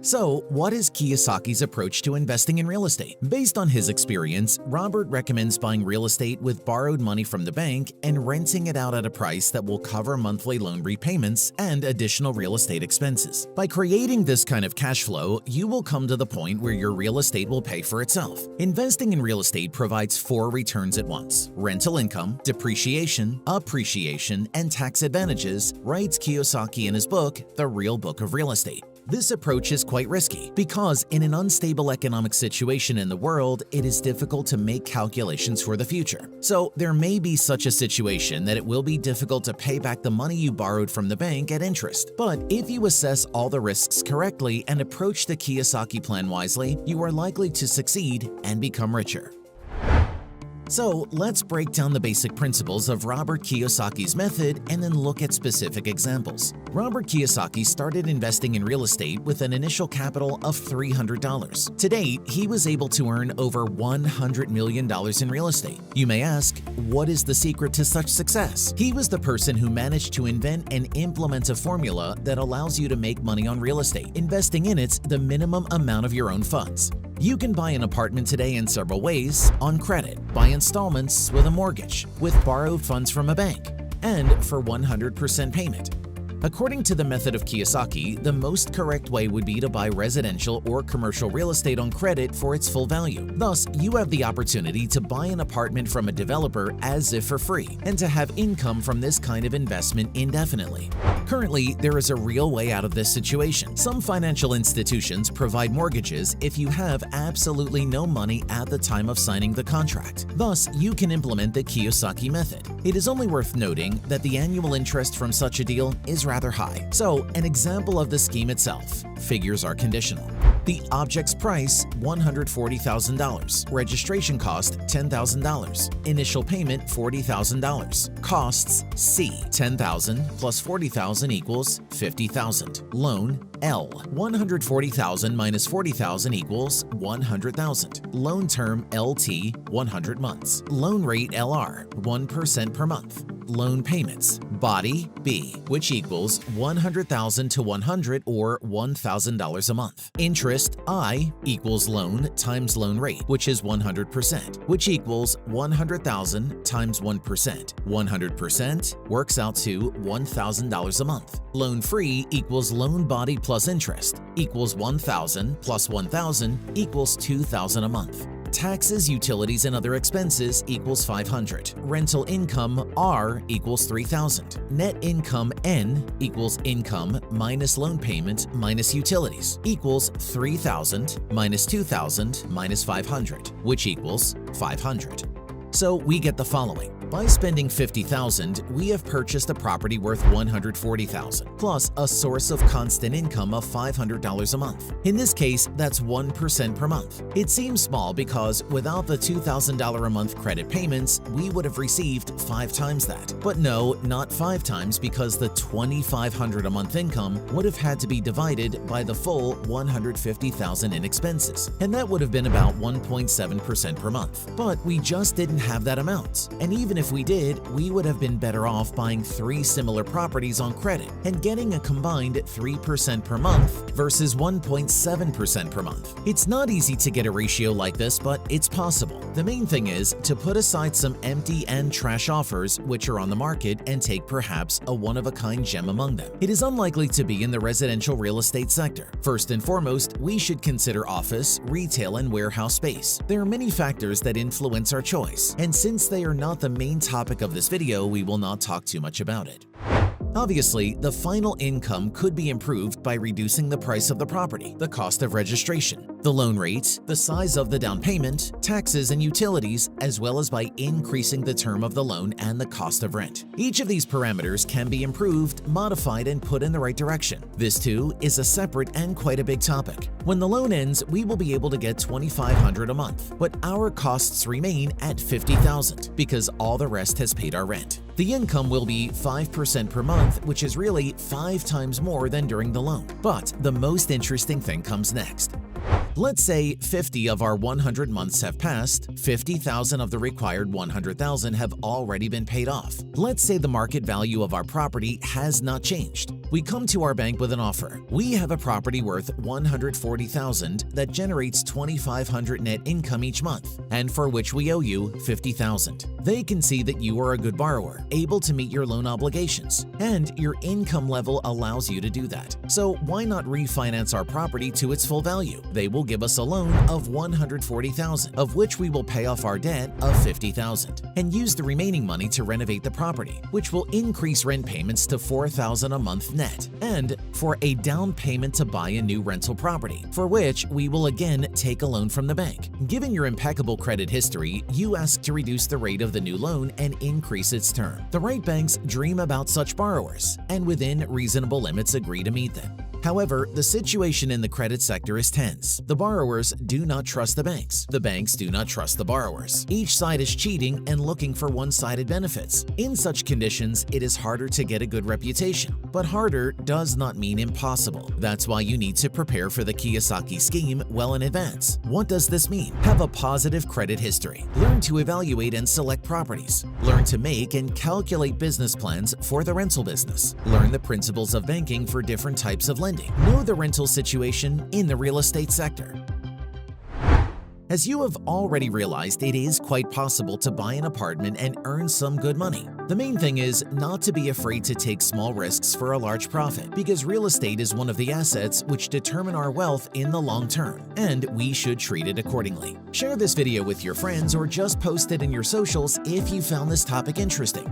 So, what is Kiyosaki's approach to investing in real estate? Based on his experience, Robert recommends buying real estate with borrowed money from the bank and renting it out at a price that will cover monthly loan repayments and additional real estate expenses. By creating this kind of cash flow, you will come to the point where your real estate will pay for itself. Investing in real estate provides 4 returns at once: rental income, depreciation, appreciation, and tax advantages, writes Kiyosaki in his book, The Real Book of Real Estate. This approach is quite risky because in an unstable economic situation in the world, it is difficult to make calculations for the future. So there may be such a situation that it will be difficult to pay back the money you borrowed from the bank at interest. But if you assess all the risks correctly and approach the Kiyosaki plan wisely, you are likely to succeed and become richer. So let's break down the basic principles of Robert Kiyosaki's method and then look at specific examples. Robert Kiyosaki started investing in real estate with an initial capital of $300. To date, he was able to earn over $100 million in real estate. You may ask, what is the secret to such success? He was the person who managed to invent and implement a formula that allows you to make money on real estate, investing in it the minimum amount of your own funds. You can buy an apartment today in several ways: on credit, by installments, with a mortgage, with borrowed funds from a bank, and for 100% payment. According to the method of Kiyosaki, the most correct way would be to buy residential or commercial real estate on credit for its full value. Thus, you have the opportunity to buy an apartment from a developer as if for free, and to have income from this kind of investment indefinitely. Currently, there is a real way out of this situation. Some financial institutions provide mortgages if you have absolutely no money at the time of signing the contract. Thus, you can implement the Kiyosaki method. It is only worth noting that the annual interest from such a deal is rather high. So, an example of the scheme itself. Figures are conditional. The object's price, $140,000. Registration cost, $10,000. Initial payment, $40,000. Costs, C, $10,000 plus $40,000 equals $50,000. Loan, L, $140,000 minus $40,000 equals $100,000. Loan term, LT, 100 months. Loan rate, LR, 1% per month. Loan payments, body, B, which equals $100,000 to $100 or $1,000 a month. Interest, I, equals loan times loan rate, which is 100%, which equals $100,000 times 1%. 100% works out to $1,000 a month. Loan free equals loan body plus interest, equals $1,000 plus $1,000 equals $2,000 a month. Taxes, utilities, and other expenses equals $500. Rental income, R, equals $3,000. Net income, N, equals income minus loan payment minus utilities, equals $3,000 minus $2,000 minus $500, which equals $500. So we get the following. By spending $50,000, we have purchased a property worth $140,000, plus a source of constant income of $500 a month. In this case, that's 1% per month. It seems small because without the $2,000 a month credit payments, we would have received 5 times that. But no, not 5 times, because the $2,500 a month income would have had to be divided by the full $150,000 in expenses, and that would have been about 1.7% per month. But we just didn't have that amount, and even if we did, we would have been better off buying 3 similar properties on credit and getting a combined 3% per month versus 1.7% per month. It's not easy to get a ratio like this, but it's possible. The main thing is to put aside some empty and trash offers which are on the market and take perhaps a one-of-a-kind gem among them. It is unlikely to be in the residential real estate sector. First and foremost, we should consider office, retail, and warehouse space. There are many factors that influence our choice, and since they are not the main topic of this video, we will not talk too much about it. Obviously, the final income could be improved by reducing the price of the property, the cost of registration, the loan rate, the size of the down payment, taxes and utilities, as well as by increasing the term of the loan and the cost of rent. Each of these parameters can be improved, modified, and put in the right direction. This too is a separate and quite a big topic. When the loan ends, we will be able to get $2,500 a month, but our costs remain at $50,000 because all the rest has paid our rent. The income will be 5% per month, which is really 5 times more than during the loan. But the most interesting thing comes next. Let's say 50 of our 100 months have passed, 50,000 of the required 100,000 have already been paid off. Let's say the market value of our property has not changed. We come to our bank with an offer. We have a property worth $140,000 that generates $2,500 net income each month, and for which we owe you $50,000. They can see that you are a good borrower, able to meet your loan obligations, and your income level allows you to do that. So why not refinance our property to its full value? They will give us a loan of $140,000, of which we will pay off our debt of $50,000, and use the remaining money to renovate the property, which will increase rent payments to $4,000 a month net, and for a down payment to buy a new rental property, for which we will again take a loan from the bank. Given your impeccable credit history, you ask to reduce the rate of the new loan and increase its term. The right banks dream about such borrowers, and within reasonable limits agree to meet them. However, the situation in the credit sector is tense. The borrowers do not trust the banks do not trust the borrowers. Each side is cheating and looking for one-sided benefits. In such conditions, it is harder to get a good reputation. But harder does not mean impossible. That's why you need to prepare for the Kiyosaki scheme well in advance. What does this mean? Have a positive credit history. Learn to evaluate and select properties. Learn to make and calculate business plans for the rental business. Learn the principles of banking for different types of lending. Know the rental situation in the real estate sector. As you have already realized, it is quite possible to buy an apartment and earn some good money. The main thing is not to be afraid to take small risks for a large profit, because real estate is one of the assets which determine our wealth in the long term, and we should treat it accordingly. Share this video with your friends or just post it in your socials if you found this topic interesting.